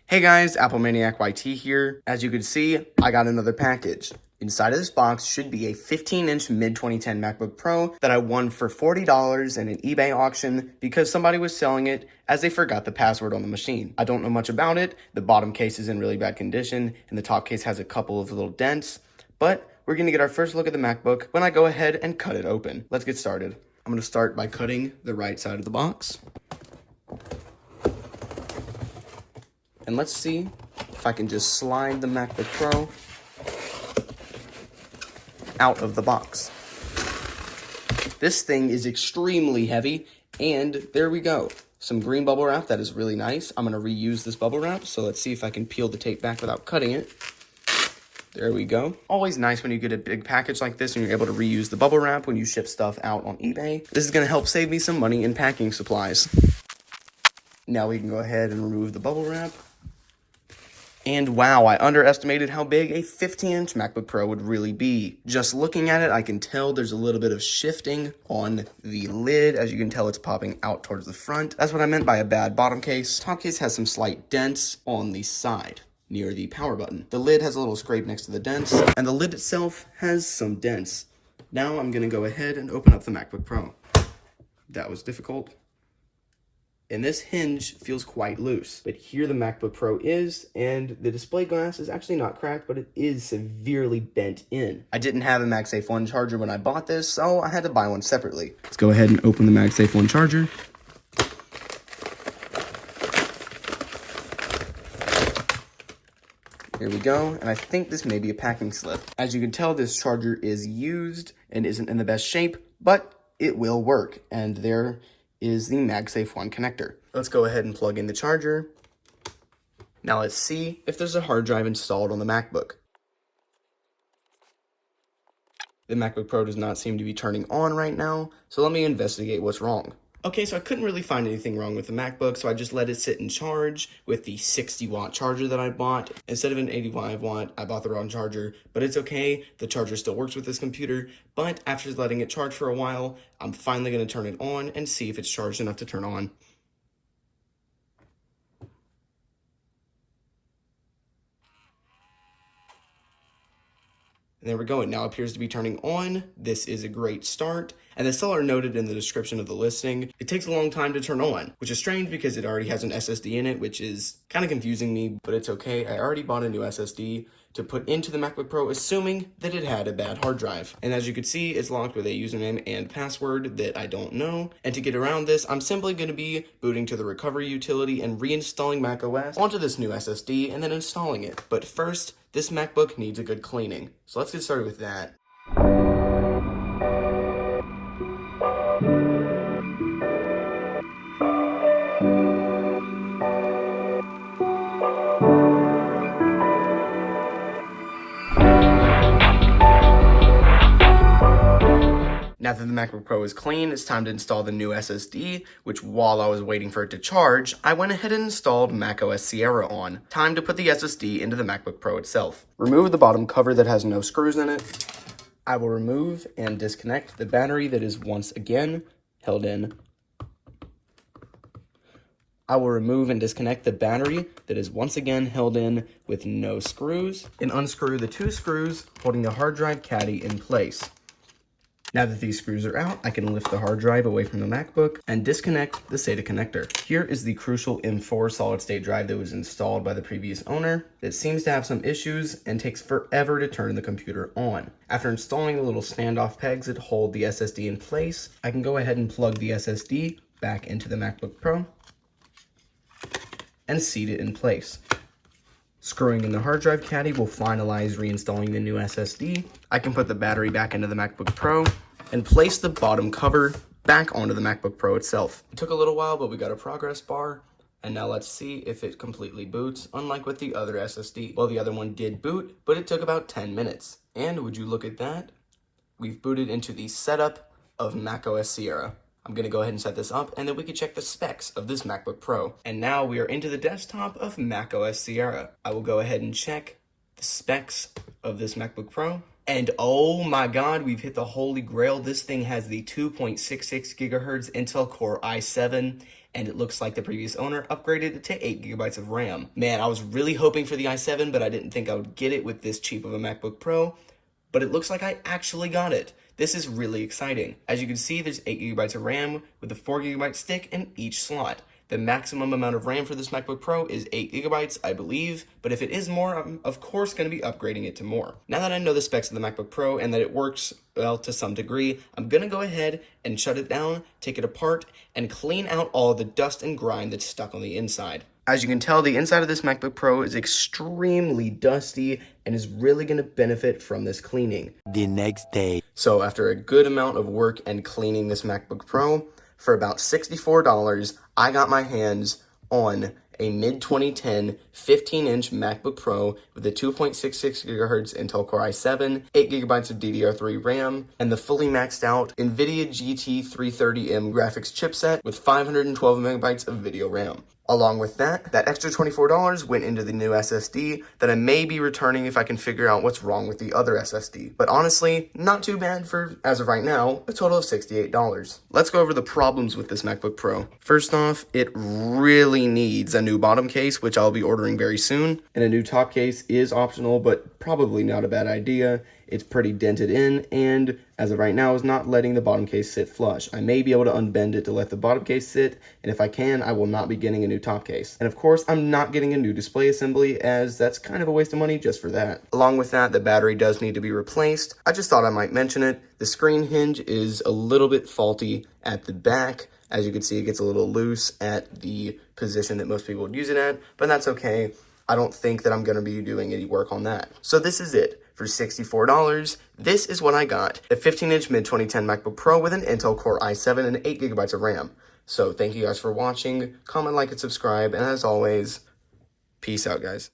Hey guys, Apple Maniac YT here. As you can see, I got another package. Inside of this box should be a 15-inch mid-2010 MacBook Pro that I won for $40 in an eBay auction because somebody was selling it as they forgot the password on the machine. I don't know much about it. The bottom case is in really bad condition, and the top case has a couple of little dents. But we're going to get our first look at the MacBook when I go ahead and cut it open. Let's get started. I'm going to start by cutting the right side of the box. And let's see if I can just slide the MacBook Pro out of the box. This thing is extremely heavy, and there we go. Some green bubble wrap that is really nice. I'm gonna reuse this bubble wrap, so let's see if I can peel the tape back without cutting it. There we go. Always nice when you get a big package like this and you're able to reuse the bubble wrap when you ship stuff out on eBay. This is gonna help save me some money in packing supplies. Now we can go ahead and remove the bubble wrap. And wow, I underestimated how big a 15-inch MacBook Pro would really be. Just looking at it, I can tell there's a little bit of shifting on the lid. As you can tell, it's popping out towards the front. That's what I meant by a bad bottom case. Top case has some slight dents on the side near the power button. The lid has a little scrape next to the dents, and the lid itself has some dents. Now I'm gonna go ahead and open up the MacBook Pro. That was difficult. And this hinge feels quite loose, but here the MacBook Pro is, and the display glass is actually not cracked, but it is severely bent in. I didn't have a MagSafe 1 charger when I bought this, so I had to buy one separately. Let's go ahead and open the MagSafe 1 charger. Here we go, and I think this may be a packing slip. As you can tell, this charger is used and isn't in the best shape, but it will work, and there is the MagSafe 1 connector. Let's go ahead and plug in the charger. Now let's see if there's a hard drive installed on the MacBook. The MacBook Pro does not seem to be turning on right now, so let me investigate what's wrong. Okay, so I couldn't really find anything wrong with the MacBook, so I just let it sit and charge with the 60-watt charger that I bought. Instead of an 85-watt, I bought the wrong charger, but it's okay. The charger still works with this computer, but after letting it charge for a while, I'm finally going to turn it on and see if it's charged enough to turn on. And there we go. It now appears to be turning on. This is a great start. And the seller noted in the description of the listing, it takes a long time to turn on, which is strange because it already has an SSD in it, which is kind of confusing me, but it's okay. I already bought a new SSD to put into the MacBook Pro, assuming that it had a bad hard drive. And as you can see, it's locked with a username and password that I don't know. And to get around this, I'm simply going to be booting to the recovery utility and reinstalling macOS onto this new SSD and then installing it. But first, this MacBook needs a good cleaning. So let's get started with that. Now that the MacBook Pro is clean, it's time to install the new SSD, which while I was waiting for it to charge, I went ahead and installed macOS Sierra on. Time to put the SSD into the MacBook Pro itself. Remove the bottom cover that has no screws in it. I will remove and disconnect the battery that is once again held in. I will remove and disconnect the battery that is once again held in with no screws, and unscrew the 2 screws holding the hard drive caddy in place. Now that these screws are out, I can lift the hard drive away from the MacBook and disconnect the SATA connector. Here is the crucial M4 solid-state drive that was installed by the previous owner that seems to have some issues and takes forever to turn the computer on. After installing the little standoff pegs that hold the SSD in place, I can go ahead and plug the SSD back into the MacBook Pro and seat it in place. Screwing in the hard drive caddy will finalize reinstalling the new SSD. I can put the battery back into the MacBook Pro and place the bottom cover back onto the MacBook Pro itself. It took a little while, but we got a progress bar. And now let's see if it completely boots, unlike with the other SSD. Well, the other one did boot, but it took about 10 minutes. And would you look at that? We've booted into the setup of macOS Sierra. I'm going to go ahead and set this up, and then we can check the specs of this MacBook Pro. And now we are into the desktop of macOS Sierra. I will go ahead and check the specs of this MacBook Pro. And oh my god, we've hit the holy grail. This thing has the 2.66 gigahertz Intel Core i7 and it looks like the previous owner upgraded it to 8 gigabytes of RAM. Man, I was really hoping for the i7, but I didn't think I would get it with this cheap of a MacBook Pro, but it looks like I actually got it. This is really exciting. As you can see, there's 8 gigabytes of RAM with a 4 gigabyte stick in each slot. The maximum amount of RAM for this MacBook Pro is 8 gigabytes, I believe, but if it is more, I'm of course going to be upgrading it to more. Now that I know the specs of the MacBook Pro and that it works, well, to some degree, I'm going to go ahead and shut it down, take it apart, and clean out all the dust and grime that's stuck on the inside. As you can tell, the inside of this MacBook Pro is extremely dusty and is really going to benefit from this cleaning. The next day. So after a good amount of work and cleaning this MacBook Pro, for about $64, I got my hands on a mid-2010 15-inch MacBook Pro with a 2.66 gigahertz Intel Core i7, 8 gigabytes of DDR3 RAM, and the fully maxed out NVIDIA GT330M graphics chipset with 512 megabytes of video RAM. Along with that extra $24 went into the new SSD that I may be returning if I can figure out what's wrong with the other SSD. But honestly, not too bad for, as of right now, a total of $68. Let's go over the problems with this MacBook Pro. First off, it really needs a new bottom case, which I'll be ordering very soon. And a new top case is optional, but probably not a bad idea. It's pretty dented in, and as of right now is not letting the bottom case sit flush. I may be able to unbend it to let the bottom case sit, and if I can, I will not be getting a new top case. And of course, I'm not getting a new display assembly, as that's kind of a waste of money just for that. Along with that, the battery does need to be replaced. I just thought I might mention it. The screen hinge is a little bit faulty at the back. As you can see, it gets a little loose at the position that most people would use it at, but that's okay. I don't think that I'm going to be doing any work on that. So this is it. For $64, this is what I got. A 15-inch mid-2010 MacBook Pro with an Intel Core i7 and 8 gigabytes of RAM. So thank you guys for watching. Comment, like, and subscribe. And as always, peace out, guys.